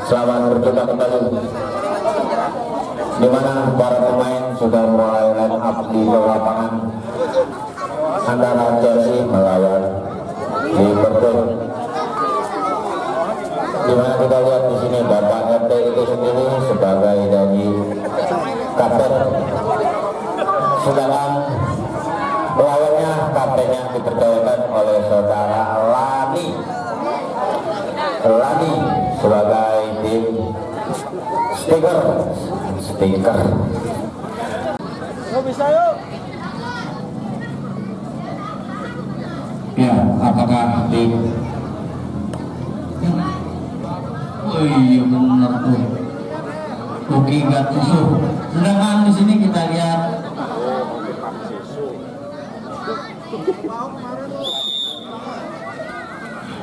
Selamat berjumpa kembali. Di mana para pemain sudah mulai line up di lapangan antara Chelsea melawan Liverpool. Di mana kita lihat di sini Bapak RT itu sendiri sebagai dari kapten, sedangkan lawannya kaptennya dipercayakan oleh saudara Lani sebagai tim stiker. Ya, apakah tim? Oh iya benar tuh. Koki Gattuso. Sedangkan di sini kita lihat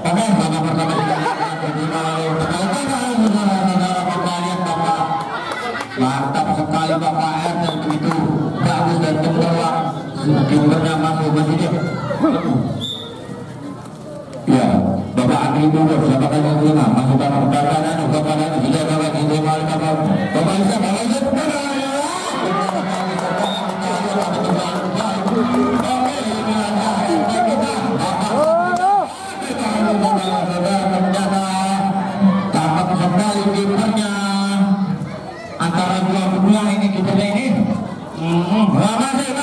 oke, babak pertama kita lihat mantap sekali Bapak R dan begitu bagus dan cemerlang jumlahnya masuk masih ya Bapak Andri Bogor siapa yang terima masukkan Bapak dan Bapak dan sudah Bapak Indri Malik Bapak Isa tampak sekali kipernya antara dua benua ini kipernya ini masih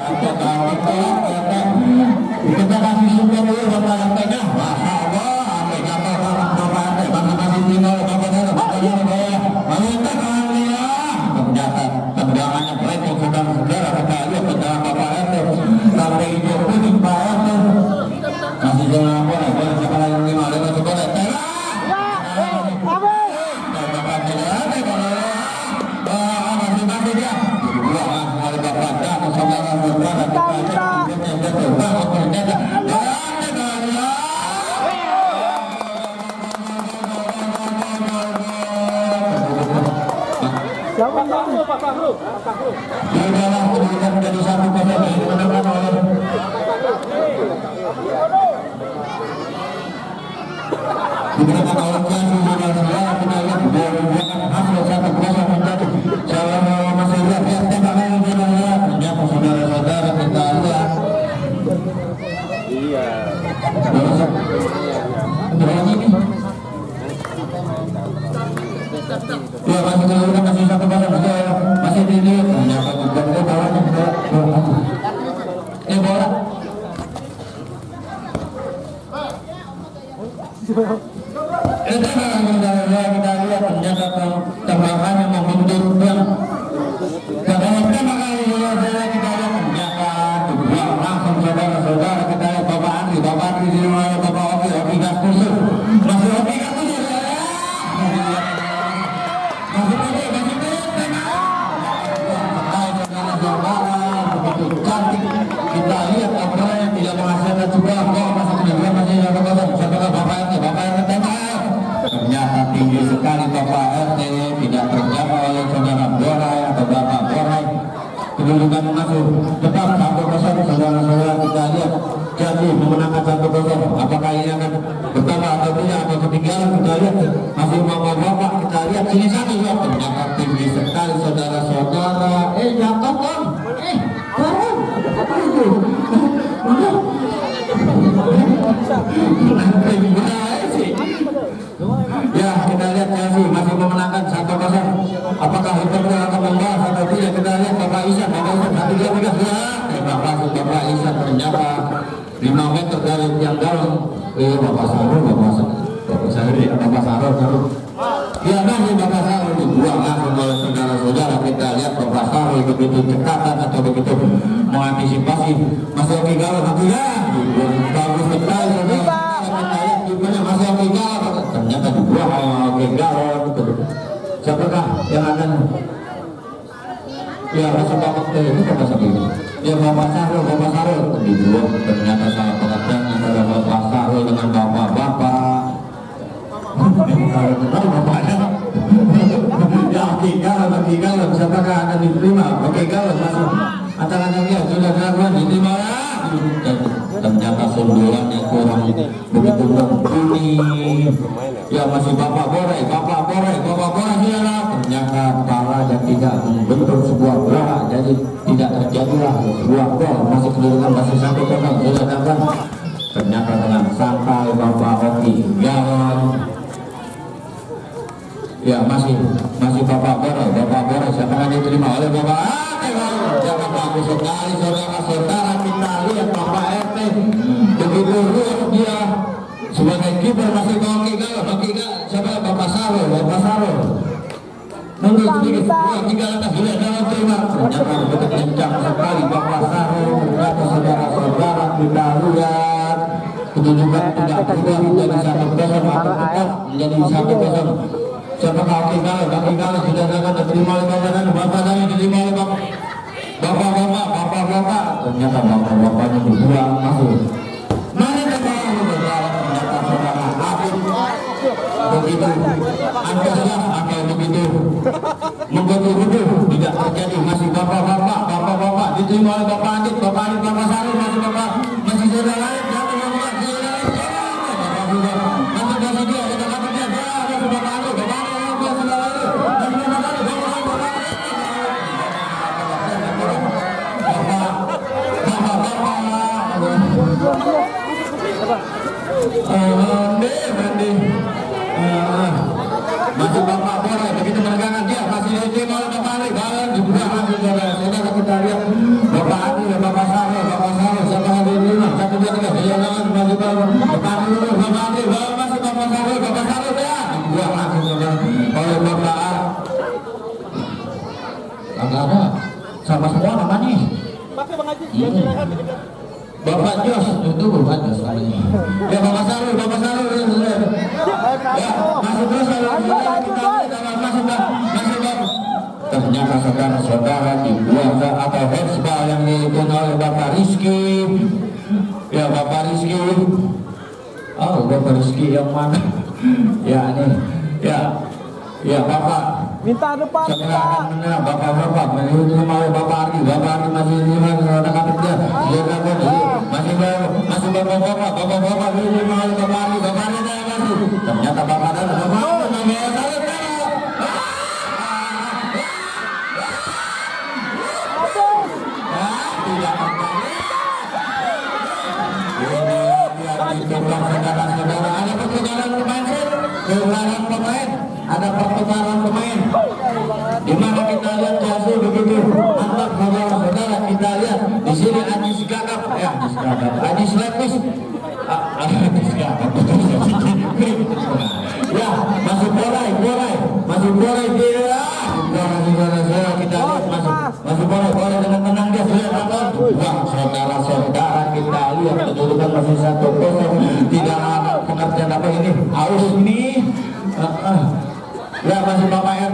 sudah kita lihat kita kasih super dulu Bapak RT-nya. Kedudukan masuk tetap 1-0 saudara-saudara kita lihat jadi memenangkan 1-0. Apakah ini akan bertambah atau tidak atau ketinggalan kita lihat masih bapak-bapak kita lihat sini satu ya ternyata tinggi sekali saudara-saudara. Jatuh kan? Turun apa itu? Ya kita lihat Chelsea masih memenangkan 1-0. Apakah Liverpool akan membalas atau tidak kita lihat Bapak Isa 1-3 terima kasih Bapak Isa ternyata 5 meter dari tiang galon. Bapak Sarul ya masih Bapak Sarul dibuang langsung oleh saudara-saudara kita lihat Bapak Bapak Sarul begitu cekatan atau begitu mengantisipasi masih oke galau ya bagus sekali gimana masih oke galau ternyata dua oke galau gitu. Siapakah yang akan ya masuk Bapak itu Bapak Sarul ya Bapak Sarul dibuang ternyata salah pengertian antara Bapak Sarul dengan bapak-bapak kalau bapaknya ya oke galau siapakah akan diterima oke galau masuk antara dia sudah galau diterima ternyata sundulan yang kurang begitu mumpuni ya masih bapak borai siapa ternyata para dan tidak membentuk sebuah bola jadi tidak terjadilah sebuah gol masih kedudukan masih 1-0 sudah dapat ternyata dengan santai Bapak Oki galau ya masih Bapak borai siapa yang diterima oleh Bapak jangan bagus sekali saudara-saudara kita lihat Bapak RT begitu ruang dia sebagai kiper masih Oki galau siapa Bapak Sarul mundur sedikit tiga atas sudah dalam terima ternyata begitu kencang sekali Bapak Sarul ternyata saudara-saudara kita lihat kedudukan tidak berubah menjadi 1-0 atau tetap menjadi 1-0 siapa kaki galau sudah dapat diterima oleh Bapak tadi diterima oleh Bapak ternyata Bapak-bapaknya berdua masuk mana ternyata saudara Afif begitu antusias atau begitu menggebu-gebu tidak terjadi masih Bapak diterima oleh Bapak Adit Bapak Sarul masih Bapak masih saudara lain masih Bapak borai begitu menegangan dia masih diterima oleh Bapak Ali balan dibuka lagi saudara kita lihat Bapak Ali Bapak Sarul siapa yang diterima 1, 2, 3 jalan masih Bapak Ali masih Bapak Sarul ya dibuka lagi oleh Bapak ada sama semua namanya pakai Bang Haji Bapak Jos itu Bapak Jos ini ya Bapak Sarul ya masuk terus ternyata saudara-saudara dibuang atau headsball yang dilakukan oleh Bapak Rizky ya Bapak Rizky Bapak Rizky yang mana ya ini ya Bapak minta depan Bapak menerima oleh Bapak Ardi masih diterima oleh kapten masih Bapak diterima oleh Bapak Ardi ternyata Bapak ada ada pertukaran pemain di mana kita lihat hasil begitu mantap saudara-saudara kita lihat di sini Adis Gagap Adis Lepis ya masuk borai dia kita lihat masuk borai dengan tenang dia sudah dapat saudara-saudara kita lihat kedudukan masih 1-0 tidak ada pengertian apa ini aus ini ya masih Bapak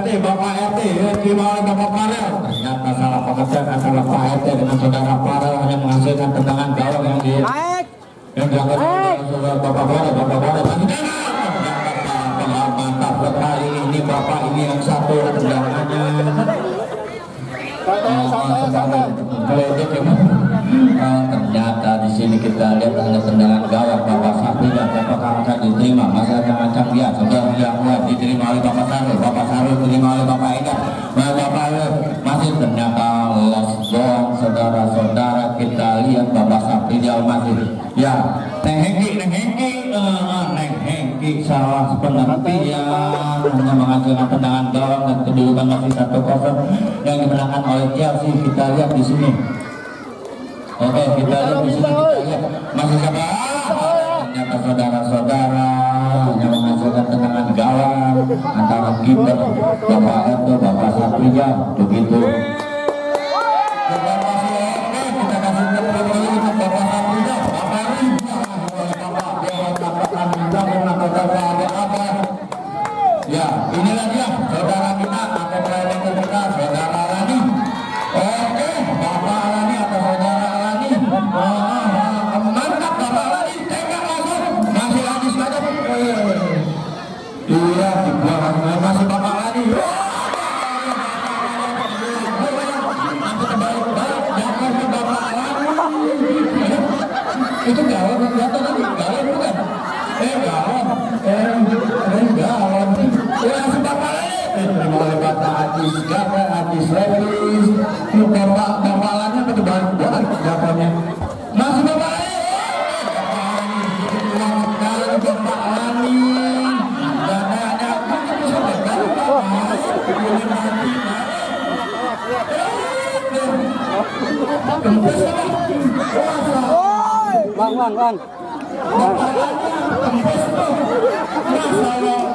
RT ya gimana Bapak Farel ternyata salah pengertian antara Pak RT dengan saudara Farel yang menghasilkan tendangan gawang yang diangkat oleh Bapak Farel mantap sekali ini Bapak ini yang satu tendangannya ternyata di sini kita lihat ada tendangan gawang Bapak Sapri dan Bapak akan diterima masih ada macam dia sudah yang diterima oleh Bapak Sarul diterima oleh Bapak Eka Bapak masih ternyata lost zone saudara-saudara kita lihat Bapak Sapri dia masih ya Neng Hengki salah pengertian hanya menghasilkan tendangan gawang dan kedudukan masih 1-0 yang dimenangkan oleh Chelsea kita lihat di sini. Oke, kita lihat di sini masih sama ternyata saudara-saudara yang menghasilkan tendangan gawang antara kiper Bapak Sapria begitu itu gawat kelihatan tadi gawat bukan? Gawat gawat langsung bapak terima oleh Bapak Ajis Gawat Ajis Levis bapalannya ketebalan banget jawabannya masih bapak Bapak Lani dan ada Bang.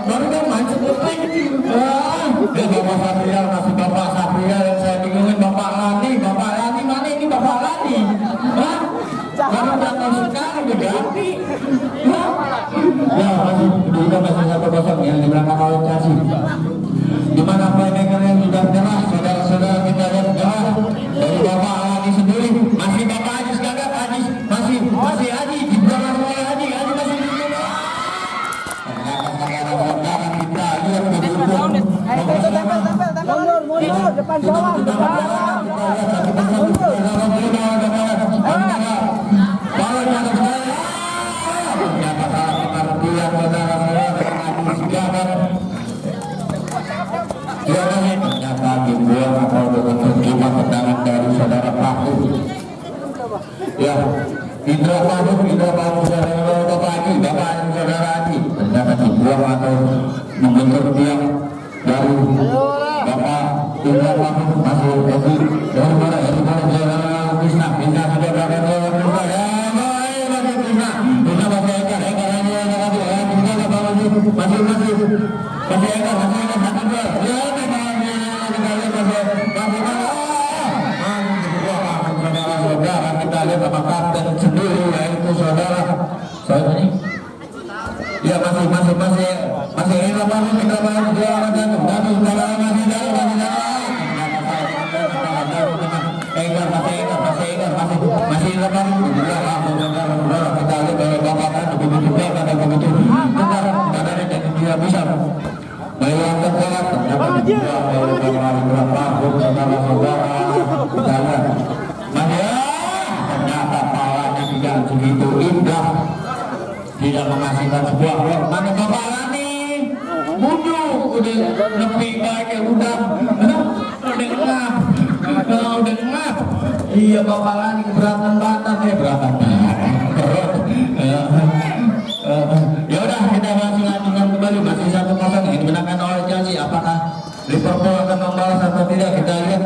baru kan main seperti Bapak Satria masih Bapak Satria yang saya bingungin Bapak Lani mana ini Bapak Lani baru datang sekarang diganti ya masih juga masih 1-0 yang diberangkat oleh Casi dimana playmaker yang sudah nyerah saudara-saudara kita lihat dari Bapak Lani sendiri masih Bapak Ajis Gagap Ajis masih Haji di belakang oleh Haji masih di sini kita lihat Mundur, depan gawang, ternyata dibuang atau menerima tendangan dari saudara Paku ya Indra Paku saudara Bapak Haji ternyata dibuang atau membentur tiang dari Bapak Indra Paku masih dari mana Krishna sudah berada kita lihat sama kapten sendiri yaitu saudara saya ini ya masih ini apa kita bahas dia dan saudara masih lepas kita lihat bahwa bapak kan begitu baik dan begitu benar badannya jadi tidak bisa melewati kelas ternyata juga beberapa saudara kita lihat ternyata palanya tidak begitu indah tidak menghasilkan sebuah gol mana Bapak Lani mundur udah lebih baik udah ngap iya Bapak Lani keberatan batas ya udah kita masih lanjutkan kembali masih 1-0 yang dimenangkan oleh Chelsea apakah Liverpool akan membalas atau tidak kita lihat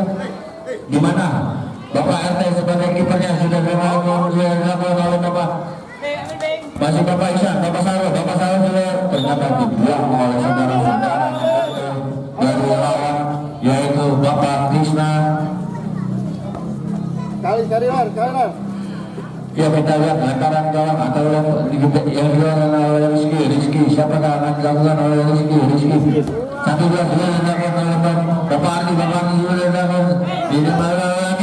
gimana Bapak RT sebagai kipernya sudah dilakukan oleh Bapak masih Bapak Isan, Bapak Sarul sudah ternyata dibuang oleh saudara-saudara dari lawan yaitu Bapak Krishna kali ya kita lihat lantaran gawang atau yang dilakukan oleh Rizky siapakah akan dilakukan oleh Rizky 1-2 sudah dilakukan oleh Bapak Ardi sudah dilakukan ini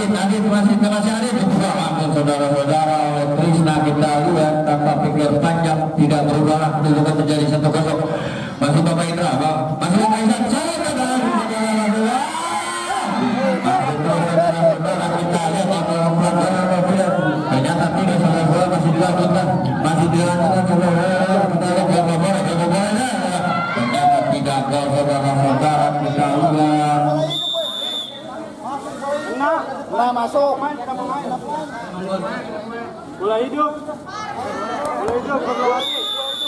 lagi masih ada dibuka ampun saudara-saudara oleh Krishna kita lihat tanpa pikir panjang tidak berubah kedudukan menjadi 1-0 masih Bapak Indra masih Bapak Isan kita lihat ternyata tidak saudara masih dilakukan saudara kita lihat jaga bola ternyata tidak gol saudara kita lihat nah masuk bola hidup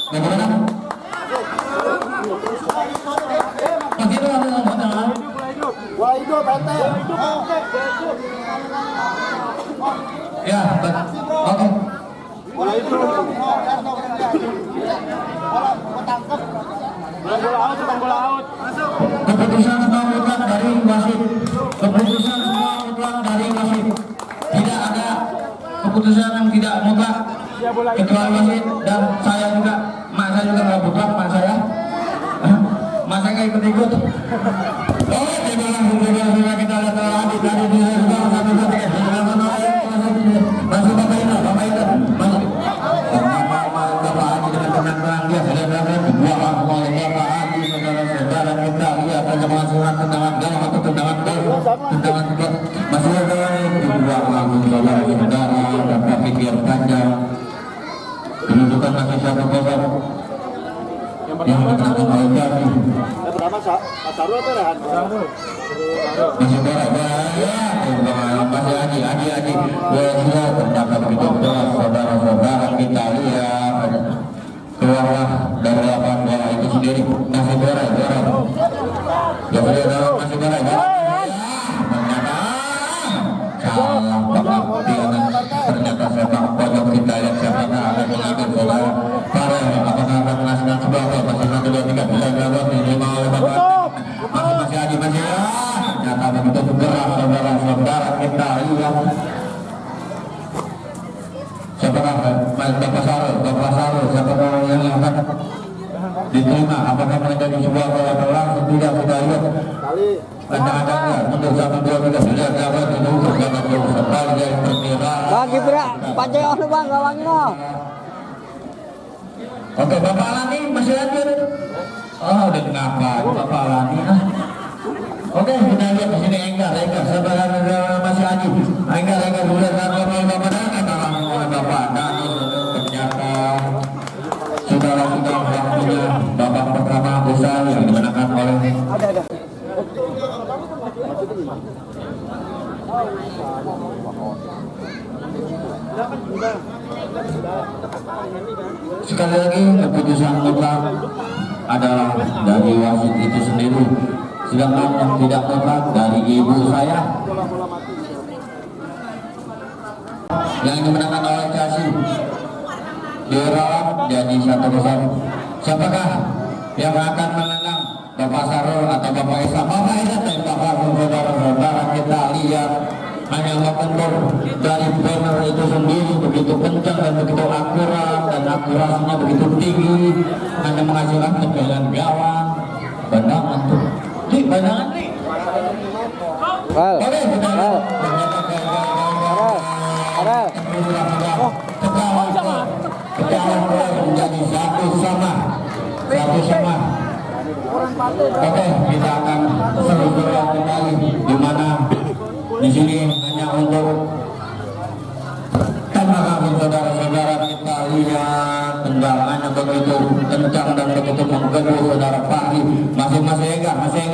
bagaimana? bola hidup PT ya oke bola hidup bola out keputusan semua mutlak dari wasit tidak ada keputusan yang tidak mutlak kecuali wasit dan saya juga mak saya juga nggak mutlak mak saya nggak ikut oh di dalam sudah kita lihat tadi di satu masih Bapak Ina masih Bapak Haji dengan tenang dia sudah berada dibuang oleh Bapak Haji saudara-saudara kita lihat saja menghasilkan tendangan gawang atau tendangan gol masih ada dibuang saudara-saudara tanpa pikir panjang 1-0 Yang yang pertama menang oleh Jambi. yang pertama Saru atau Rehan? Masih bola masih Aji sudah ternyata begitu betul saudara-saudara kita lihat keluarlah dari lapangan bola itu sendiri. Masih bola ya sudah masih bola ya ternyata salah pengertian. Ternyata sepak pojok kita lihat siapa akan mengambil bola Farel. Apakah akan menghasilkan sebuah gol? Masih 1-2-3 bisa dilakukan diterima oleh Bapak masih Aji masih ternyata begitu segera saudara-saudara kita lihat siapakah Bapak Sarul siapakah yang akan diterima, apakah menjadi sebuah bola langsung tidak kita lihat ada untuk 1-2-3 sudah dapat diukur dapat kembali dari perkiraan Bagi berak, pancing ono bang, gawangi no. oke Bapak Lani masih lanjut. Oh udah kenapa Bapak Lani oke kita lihat di sini Enggar saudara masih Aji Enggar sudah dilakukan oleh Bapak Dani oleh Bapak Dani. Ternyata saudara kita waktunya babak pertama besar yang dimenangkan oleh Ada. sekali lagi keputusan mutlak adalah dari wasit itu sendiri, sedangkan yang tidak mutlak dari ibu saya yang dimenangkan oleh Casi dirawat jadi 1-0. Siapakah yang akan menang, Bapak Sarul atau Bapak Esa? Bapak Esa tembakan saudara-saudara kita lihat hanya mengendur dari banner itu sendiri begitu kencang dan begitu akurat dan akurasinya begitu tinggi, hanya menghasilkan tegangan gawang bandangan tuh di bandangan nih. Oke, Kejauhan menjadi satu sama. Oke, kita akan seru-seruan kembali di mana di sini hanya untuk tambahan saudara-saudara kita lihat tendangannya begitu kencang dan begitu mengganggu saudara Fahri. Masih Enggar, masih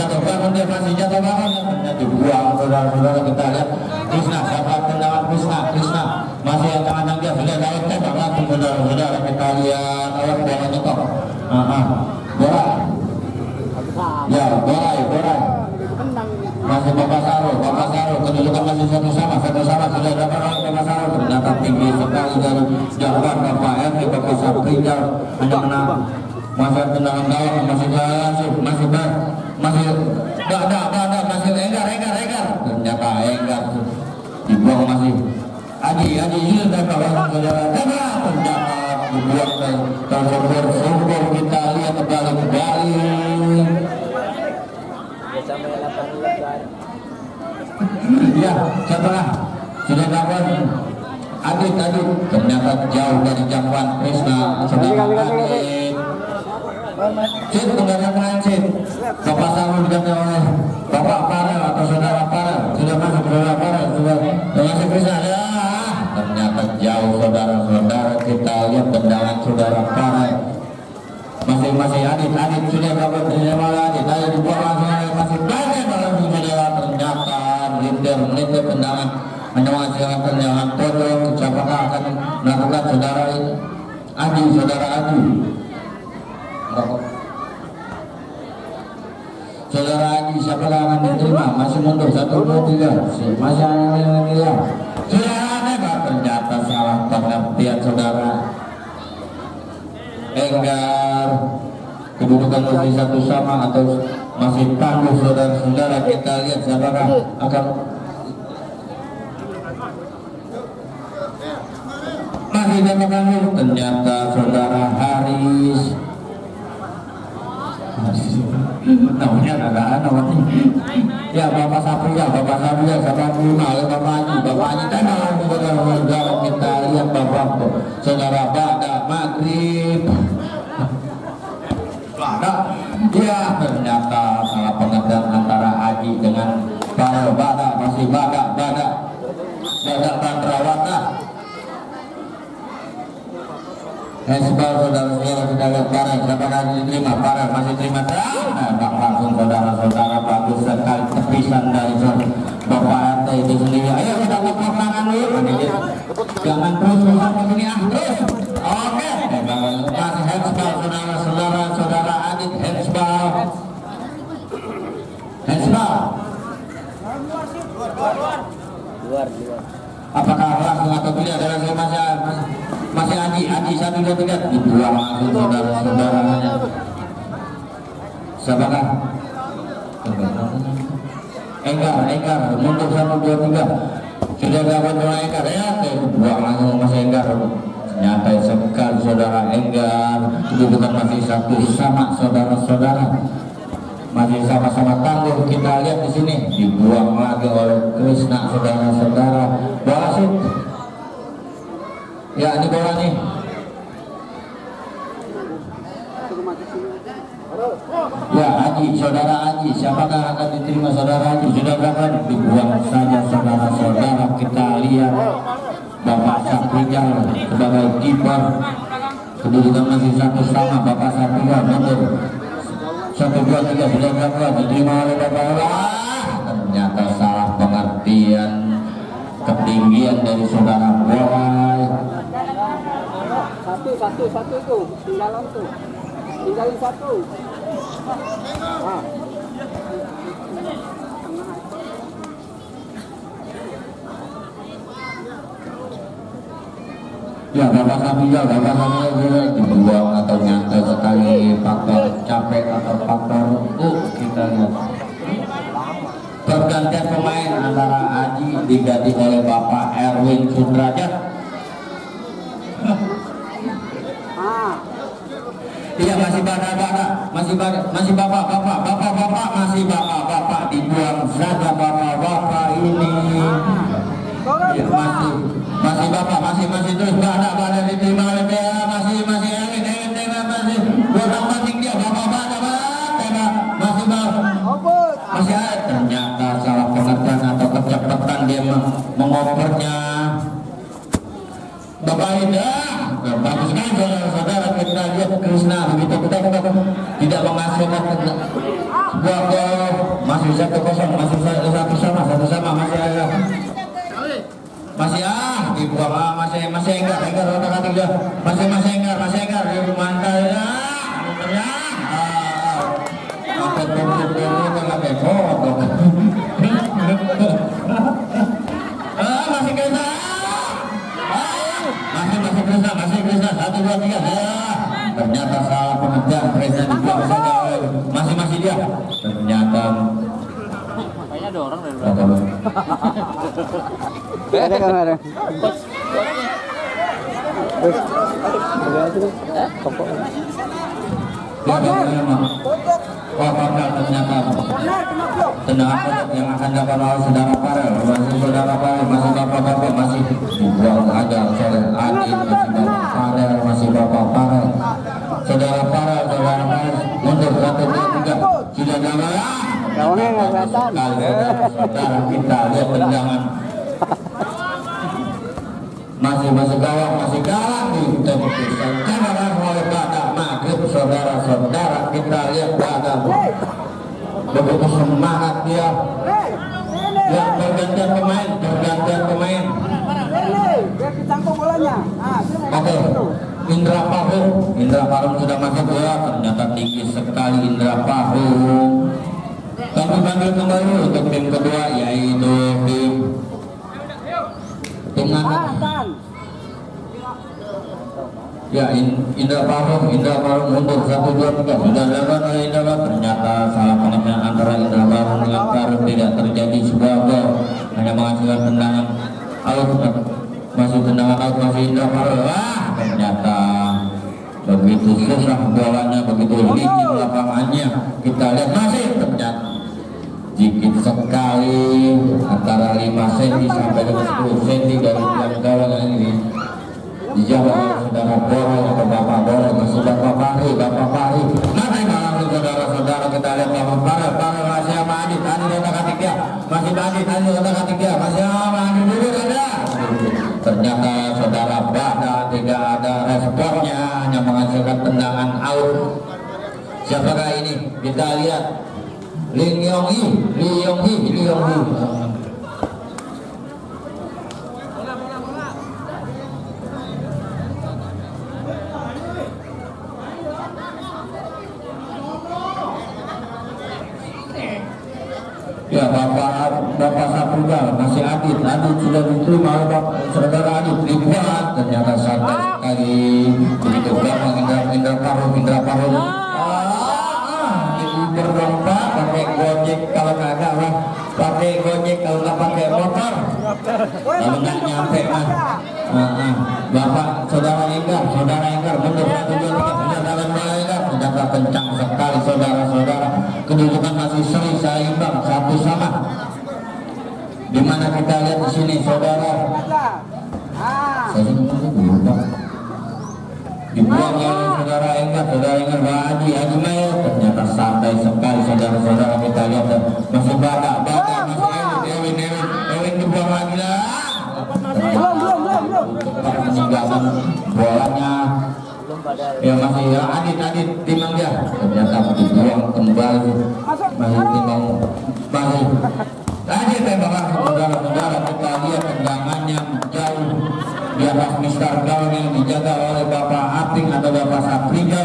jatuh bangun dia masih jatuh bangun ternyata dibuang saudara-saudara kita lihat. Krishna, siapa tendangan Krishna masih yang tangan dia sudah dalam tembak langsung saudara-saudara kita lihat awas bola nyetok. Bola ya bola masih Bapak Sarul kedudukan masih sama sudah dapat oleh Bapak Sarul. Ternyata tinggi sekali dari jauhan Bapak RT Bapak Saprijal hanya menang masa tendangan gawang masih Enggar ternyata Enggar dibuang masih Aji sudah kawan saudara ternyata dibuang tersebut kita lihat kembali ya setelah sudah dapat Adit ternyata jauh dari jangkauan Krishna Cid tendangan main Cid Bapak Sarul diganti oleh Bapak Farel atau saudara Farel sudah masuk saudara Farel sudah masih Krishna ya ternyata jauh saudara-saudara kita lihat tendangan saudara Farel masih Adit sudah dapat terima Adit di bawah masih banyak dalam saudara ternyata melintir tendangan hanya menghasilkan tendangan pojok. Siapakah akan melakukan saudara Aji saudara Aji siapakah akan diterima masih mundur 1-2-3 masih yang dia saudara ternyata salah pengertian saudara Enggar kedudukan masih satu sama atau masih tangguh saudara-saudara kita lihat siapakah akan masih tangguh ternyata saudara Haris namanya namanya ya Bapak Sapria sama Buna oleh Bapak Haji tenang saudara kita lihat Bapak saudara Bada Maghrib ya ternyata salah pengertian antara Haji dengan Farel. Bada Bandrawata Hezbal saudara-saudara kita lihat Farel, apakah diterima? Farel masih terima tak langsung saudara-saudara, bagus sekali tepisan dari Bapak RT itu sendiri. Ayo kita tepuk tangan dulu, jangan terus begini terus. Oke, masih Hezbal saudara-saudara, Adit Hezbal. Apakah langsung atau tidak? Masih Aji 1, 2, 3 dibuang langsung saudara-saudaranya. Siapakah? Enggar mundur 1, 2, 3 sudah dapat bola Enggar ya, dibuang langsung Mas Enggar. Nyantai sekali saudara Enggar, kedudukan masih 1 sama saudara-saudara. Masih sama-sama tangguh, kita lihat di sini dibuang lagi oleh Krisna saudara-saudara. Bola shoot. Ya ini bola nih. Ya Aji, saudara Aji, siapakah akan diterima saudara Aji? Sudah berapa? Dibuang saja saudara-saudara. Kita lihat Bapak Saprijal sebagai kiper, kedudukan masih 1 sama. Bapak Saprijal mundur 1, 2, 3 sudah berapa? Diterima oleh Bapak. Ternyata salah pengertian ketinggian dari saudara bola. Satu itu tinggalan tuh, tinggalin 1. Ya Bapak Saprijal dibuang atau nyantai sekali, faktor capek atau faktor kita lihat. Pergantian pemain antara Aji diganti oleh Bapak Erwin Sudrajat. Iya masih bapak dibuang saja bapak ini. Ya, masih bapak masih terus pada diterima oleh dia, masih kurang penting dia bapak masih ada. Ternyata salah pengertian atau kecepatan dia mengopernya. Bapak Indah bagus sekali saudara-saudara, kita lihat Krisna begitu tektok tidak menghasilkan sebuah gol. Masih 1-0, masih 1 sama masih dibuang masih Enggar otak-atik dia masih Enggar mantai ya apa bentuk ini kalau besok masih Krisna 1, 2, 3 ya. Ternyata salah pengertian, Krisna dibuang saja masih dia. Ternyata Kayaknya ada orang dari Ada kamera. Ternyata tendangan pojok yang akan dapat oleh saudara Farel, masih bapak-bapak masih dibuang aja oleh Adit, masih bapak Farel, saudara Farel mundur 1, 2, 3 sudah dapat. Gawangnya nggak kelihatan. Saudara kita lihat tendangan masih gawang ditepiskan tendangan oleh pada maghrib saudara-saudara. Kita lihat pada begitu semangat dia. Ya pergantian pemain. Biar ditampung bolanya. Oke. Indra Parum sudah masuk bola, ternyata tinggi sekali Indra Parum. Kami panggil kembali untuk tim kedua yaitu tim anak. Ya Indra Parum mundur 1, 2, 3 sudah dapat oleh Indra. Ternyata salah pengertian antara Indra Parum dengan Parum tidak terjadi sebuah gol, hanya menghasilkan tendangan out. Masih tendangan out masih Indra Parum. Ternyata begitu susah bolanya, begitu licin lapangannya. Kita lihat masih ternyata sedikit sekali antara 5 cm sampai dengan 10 cm dari tiang gawang ini. Dijawab oleh saudara bola atau bapak bola, masih bapak Fahri. Masih malam saudara-saudara, kita lihat bapak Farel masih sama Adit otak-atik dia, masih dulu ada. Ternyata saudara Bada tidak ada responnya, Siapakah ini? Kita lihat. Lee Yong Hee. Ya, Bapak Sapruga masih Adit sudah diterima oleh saudara Adit dibuat, ternyata santai sekali begitu belakang Indra Paru berlomba pakai gojek, kalau kagak lah pakai gojek, kalau nggak pakai motor kalau nggak nyampe mah. Bapak saudara Enggar betul 1, 2, 3 jalan Enggar ternyata kencang sekali saudara-saudara, kedudukan masih seimbang 1 sama. Dimana kita lihat di sini saudara, dibuang oleh saudara Enggar Haji Mayo, ternyata santai sekali saudara-saudara. Kita lihat masih badak masih Ewin dibuang lagi lah. Meninggalkan bolanya ya masih ya Adit timang dia, ternyata dibuang kembali masih timang tadi tembakan saudara-saudara. Kita lihat tendangannya jauh di atas Mister Gaun yang dijaga oleh Bapak Aping atau Bapak Sapriga.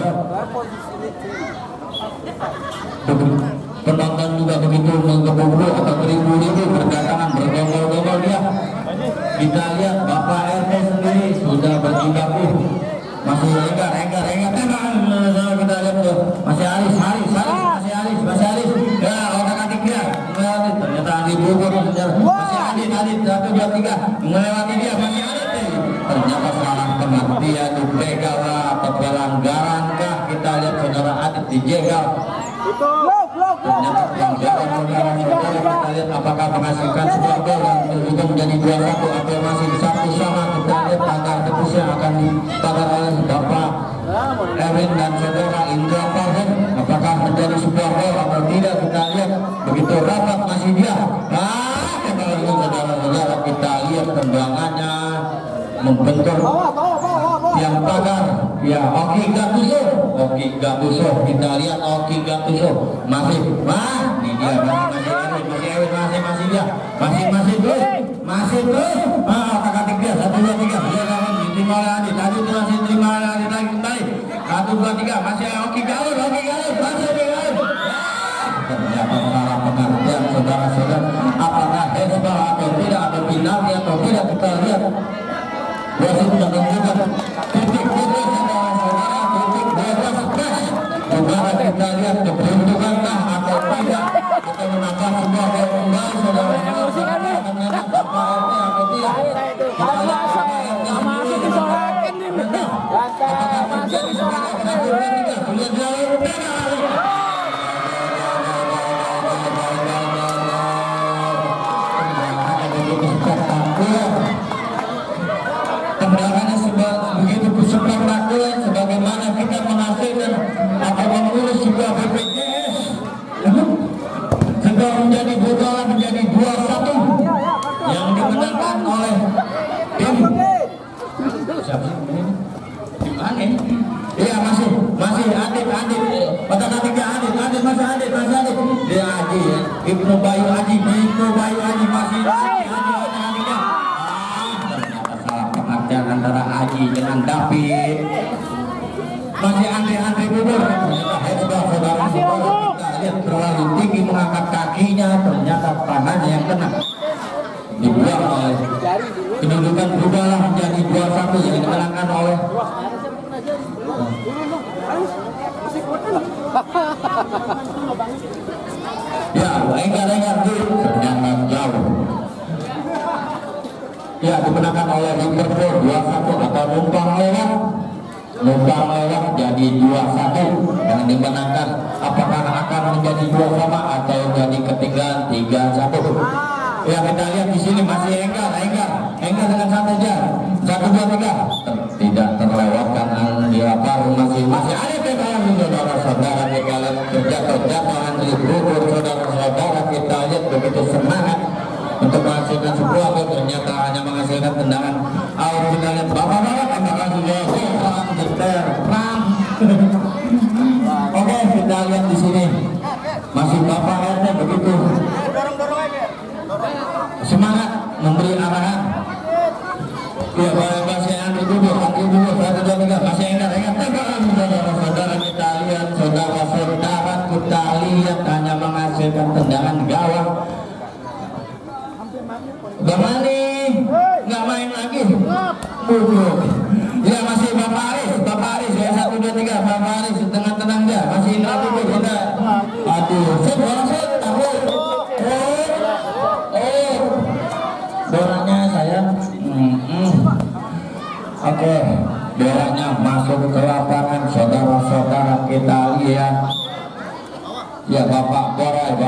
Penonton juga begitu menggebu-gebu atau beribu-ribu berdatangan bergogol-gogol dia. Kita lihat Bapak RT sendiri sudah berjibaku. Masih Enggar tembakan. Kita lihat tuh masih Aris. Ya otak-atik dia ternyata Adi Bogor masih Adit 1, 2, 3 melewati dia masih Adit. Ternyata salah pengertian dijegal atau pelanggaran kah? Kita lihat saudara Adit dijegal. Ternyata pelanggaran saudara. Kita lihat apakah menghasilkan sebuah gol yang juga menjadi 2-1 atau masih 1 sama. Kita lihat pagar tepusnya akan dipagar oleh Bapak Erwin dan saudara Indra Parhen. Apakah menjadi sebuah gol atau tidak? Kita lihat begitu rapat masih dia. Saudara-saudara, kita lihat tendangannya membentur yang pagar. Ya, Oki Gattuso. Kita lihat Oki Gattuso masih ini dia masih terus otak-atik dia 1, 2, 3 dia akan diterima oleh Adit masih terima oleh Adit lagi kembali 1, 2, 3 masih Oki Galur masih ternyata salah pengertian saudara-saudara. Apakah hezbah atau tidak, atau penalti atau tidak, kita lihat wasit sudah menentukan titik saudara-saudara, titik bebas fresh. Saudara kita lihat keberuntungankah atau tidak, kita menambah sebuah gol kembali saudara-saudara. Ternyata Bapak RT atau tidak, kita lihat masih disorakan nih, masih disorakan. Tendangannya begitu spektakuler, sebagaimana kita menghasilkan atau mengurus sebuah BPJS sudah menjadi bola menjadi 2-1 yang dimenangkan oleh tim iya masih Adit otak-atiknya Adit masih Adit dia Aji ya. Ibnu Bayu Aji masih otak-atiknya. Ternyata salah pengertian antara Aji dengan David. Masih Andre Bubur. Ternyata hebat saudara-saudara. Kita lihat terlalu tinggi mengangkat kakinya, ternyata tangannya yang kena. Dibuang oleh kedudukan berubahlah menjadi 2-1 yang dimenangkan oleh ya Enggar dulu ternyata jauh. Ya dimenangkan oleh Liverpool 2-1 atau numpang lewat jadi 2-1 yang dimenangkan. Apakah akan menjadi 2 sama atau jadi ketinggalan 3-1? Ya kita lihat di sini masih Enggar dengan satu jam 1, 2, 3 tidak terlewatkan dia Paru masih ada tembakan saudara-saudara. Kita lihat terjatuh Andri Bogor saudara-saudara. Kita lihat begitu semangat untuk menghasilkan sebuah gol, ternyata hanya menghasilkan tendangan out. Kita lihat bapak-bapak tembakan sudah Oke kita tendangan gawang. Gamani nggak main lagi. Ya masih Bapak Aris ya 1 2 3 Bapak Aris tenang dia masih Indra dulu kita. Aduh, set tahu. Bolanya saya. Oke, bolanya masuk ke lapangan saudara-saudara kita lihat. Ya Bapak Borai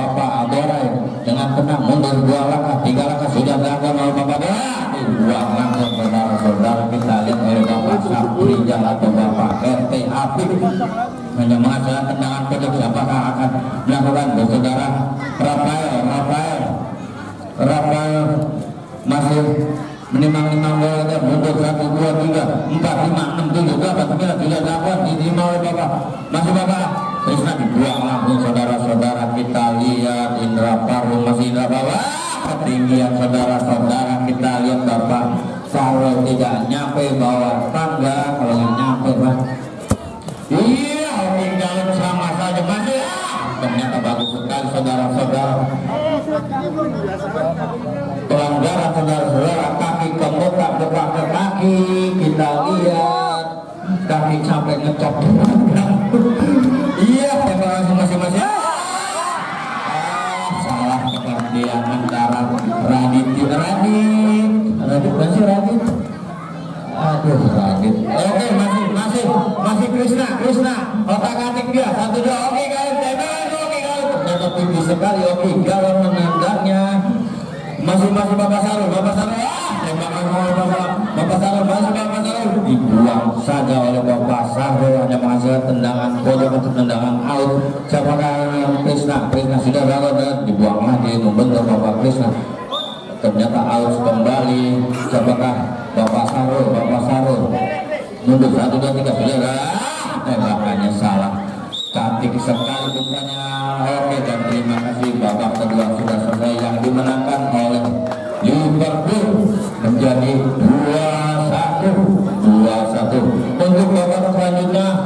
dengan tenang mundur 2 langkah 3 langkah sudah gagal oleh Bapak Borai. Dibuang langsung saudara-saudara kita lihat oleh Bapak Saprijal atau Bapak RT Apik hanya menghasilkan tendangan pojok. Apakah akan melakukan saudara Rafael masih menimbang-nimbang bola mundur 1 2 3 4 5 6 7 8 9 sudah dapat diterima oleh Bapak masih Bapak Krisna dibuang langsung saudara-saudara kita lihat Indra Parung masih Indra bawah ketinggian saudara-saudara kita lihat Bapak Sarul tidak nyampe bawah tangga kalau nggak nyampe Pak iya tinggal sama saja masih ternyata bagus sekali saudara-saudara pelanggaran saudara-saudara kaki kemuka depan ke kaki kita lihat kaki sampai ngecop iya masih salah kemudian antara Radit aduh Radit oke masih Krisna otak-atik dia 1 2 oke kalian ternyata tinggi sekali oke galon menendangnya masih Bapak Sarul tembakan oleh Bapak Sarul masih Bapak Sarul dibuang saja oleh Bapak Sarul hanya menghasilkan tendangan pojok untuk tendangan out. Siapakah Krisna sudah gagal dan dibuang lagi membentuk Bapak Krisna ternyata out kembali. Siapakah Bapak Sarul mundur 1 2 3 sudah tembakannya salah cantik sekali bukannya. Oke dan terima kasih babak kedua sudah selesai yang dimenangkan oleh Liverpool menjadi 2-1 untuk babak selanjutnya